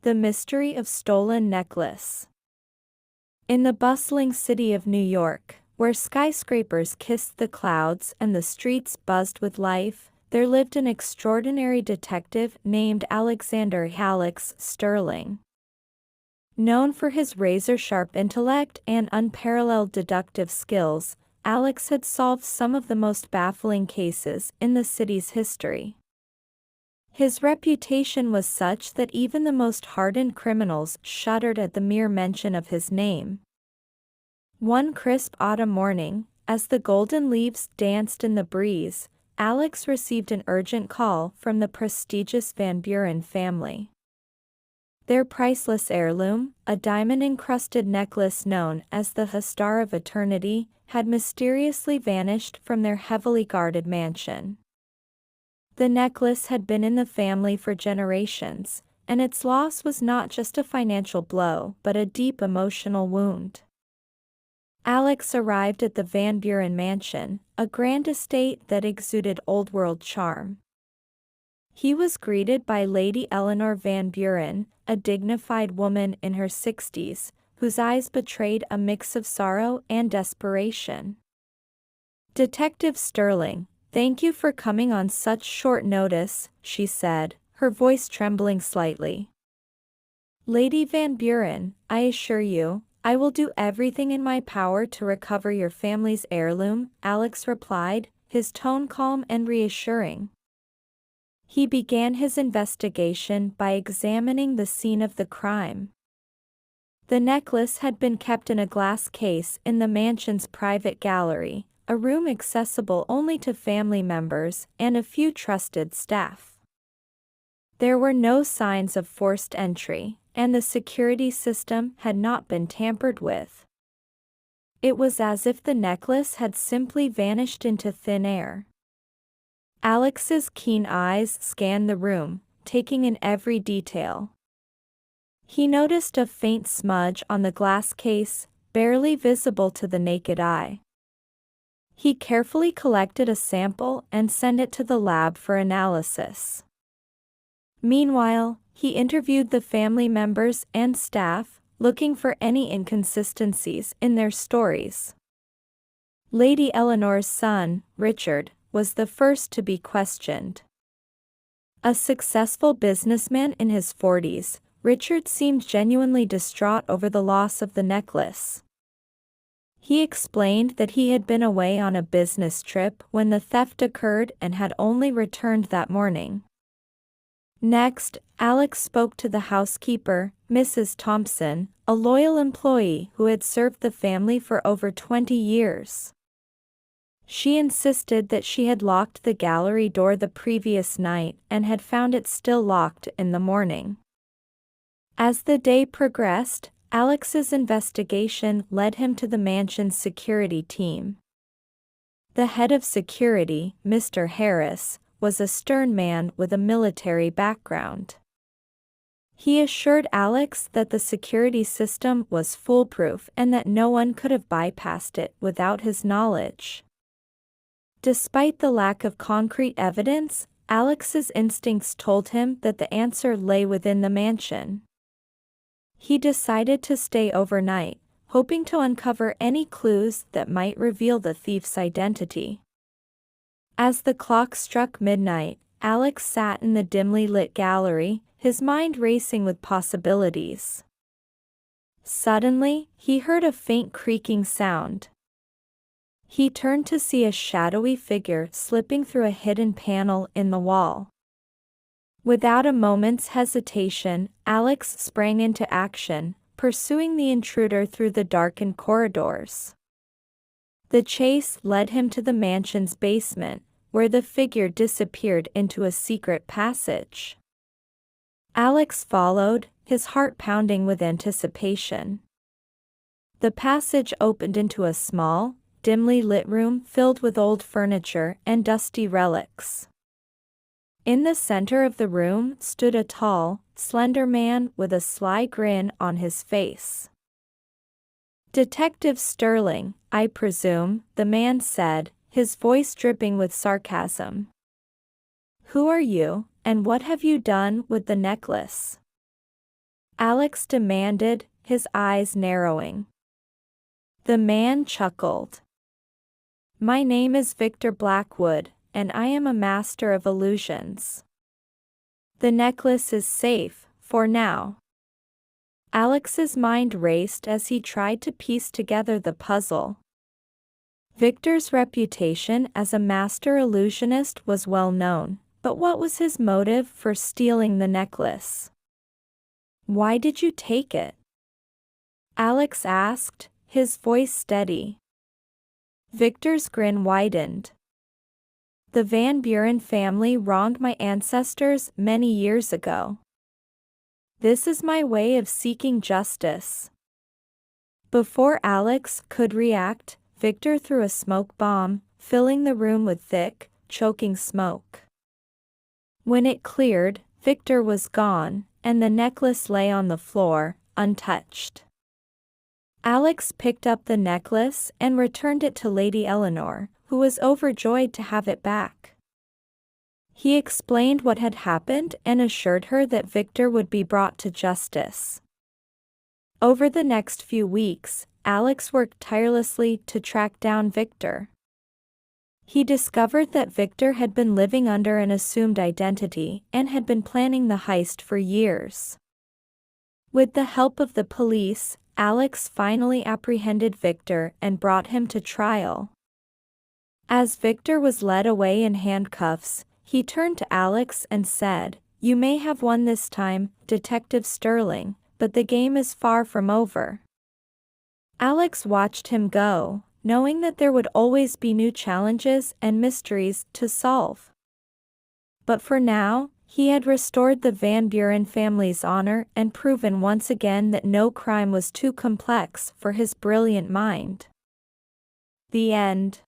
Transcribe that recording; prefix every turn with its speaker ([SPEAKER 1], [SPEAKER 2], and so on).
[SPEAKER 1] The Mystery of Stolen Necklace. In the bustling city of New York, where skyscrapers kissed the clouds and the streets buzzed with life, there lived an extraordinary detective named Alexander Alex Sterling. Known for his razor-sharp intellect and unparalleled deductive skills, Alex had solved some of the most baffling cases in the city's history. His reputation was such that even the most hardened criminals shuddered at the mere mention of his name. One crisp autumn morning, as the golden leaves danced in the breeze, Alex received an urgent call from the prestigious Van Buren family. Their priceless heirloom, a diamond-encrusted necklace known as the Star of Eternity, had mysteriously vanished from their heavily guarded mansion. The necklace had been in the family for generations, and its loss was not just a financial blow but a deep emotional wound. Alex arrived at the Van Buren mansion, a grand estate that exuded old-world charm. He was greeted by Lady Eleanor Van Buren, a dignified woman in her 60s, whose eyes betrayed a mix of sorrow and desperation. "Detective Sterling, thank you for coming on such short notice," she said, her voice trembling slightly. "Lady Van Buren, I assure you, I will do everything in my power to recover your family's heirloom," Alex replied, his tone calm and reassuring. He began his investigation by examining the scene of the crime. The necklace had been kept in a glass case in the mansion's private gallery, a room accessible only to family members and a few trusted staff. There were no signs of forced entry, and the security system had not been tampered with. It was as if the necklace had simply vanished into thin air. Alex's keen eyes scanned the room, taking in every detail. He noticed a faint smudge on the glass case, barely visible to the naked eye. He carefully collected a sample and sent it to the lab for analysis. Meanwhile, he interviewed the family members and staff, looking for any inconsistencies in their stories. Lady Eleanor's son, Richard, was the first to be questioned. A successful businessman in his 40s, Richard seemed genuinely distraught over the loss of the necklace. He explained that he had been away on a business trip when the theft occurred and had only returned that morning. Next, Alex spoke to the housekeeper, Mrs. Thompson, a loyal employee who had served the family for over 20 years. She insisted that she had locked the gallery door the previous night and had found it still locked in the morning. As the day progressed, Alex's investigation led him to the mansion's security team. The head of security, Mr. Harris, was a stern man with a military background. He assured Alex that the security system was foolproof and that no one could have bypassed it without his knowledge. Despite the lack of concrete evidence, Alex's instincts told him that the answer lay within the mansion. He decided to stay overnight, hoping to uncover any clues that might reveal the thief's identity. As the clock struck midnight, Alex sat in the dimly lit gallery, his mind racing with possibilities. Suddenly, he heard a faint creaking sound. He turned to see a shadowy figure slipping through a hidden panel in the wall. Without a moment's hesitation, Alex sprang into action, pursuing the intruder through the darkened corridors. The chase led him to the mansion's basement, where the figure disappeared into a secret passage. Alex followed, his heart pounding with anticipation. The passage opened into a small, dimly lit room filled with old furniture and dusty relics. In the center of the room stood a tall, slender man with a sly grin on his face. "Detective Sterling, I presume," the man said, his voice dripping with sarcasm. "Who are you, and what have you done with the necklace?" Alex demanded, his eyes narrowing. The man chuckled. My name is Victor Blackwood, and I am a master of illusions. The necklace is safe, for now. Alex's mind raced as he tried to piece together the puzzle. Victor's reputation as a master illusionist was well known, but what was his motive for stealing the necklace? Why did you take it? Alex asked, his voice steady. Victor's grin widened. The Van Buren family wronged my ancestors many years ago. This is my way of seeking justice. Before Alex could react, Victor threw a smoke bomb, filling the room with thick, choking smoke. When it cleared, Victor was gone, and the necklace lay on the floor, untouched. Alex picked up the necklace and returned it to Lady Eleanor, who was overjoyed to have it back. He explained what had happened and assured her that Victor would be brought to justice. Over the next few weeks, Alex worked tirelessly to track down Victor. He discovered that Victor had been living under an assumed identity and had been planning the heist for years. With the help of the police, Alex finally apprehended Victor and brought him to trial. As Victor was led away in handcuffs, he turned to Alex and said, "You may have won this time, Detective Sterling, but the game is far from over." Alex watched him go, knowing that there would always be new challenges and mysteries to solve. But for now, he had restored the Van Buren family's honor and proven once again that no crime was too complex for his brilliant mind. The end.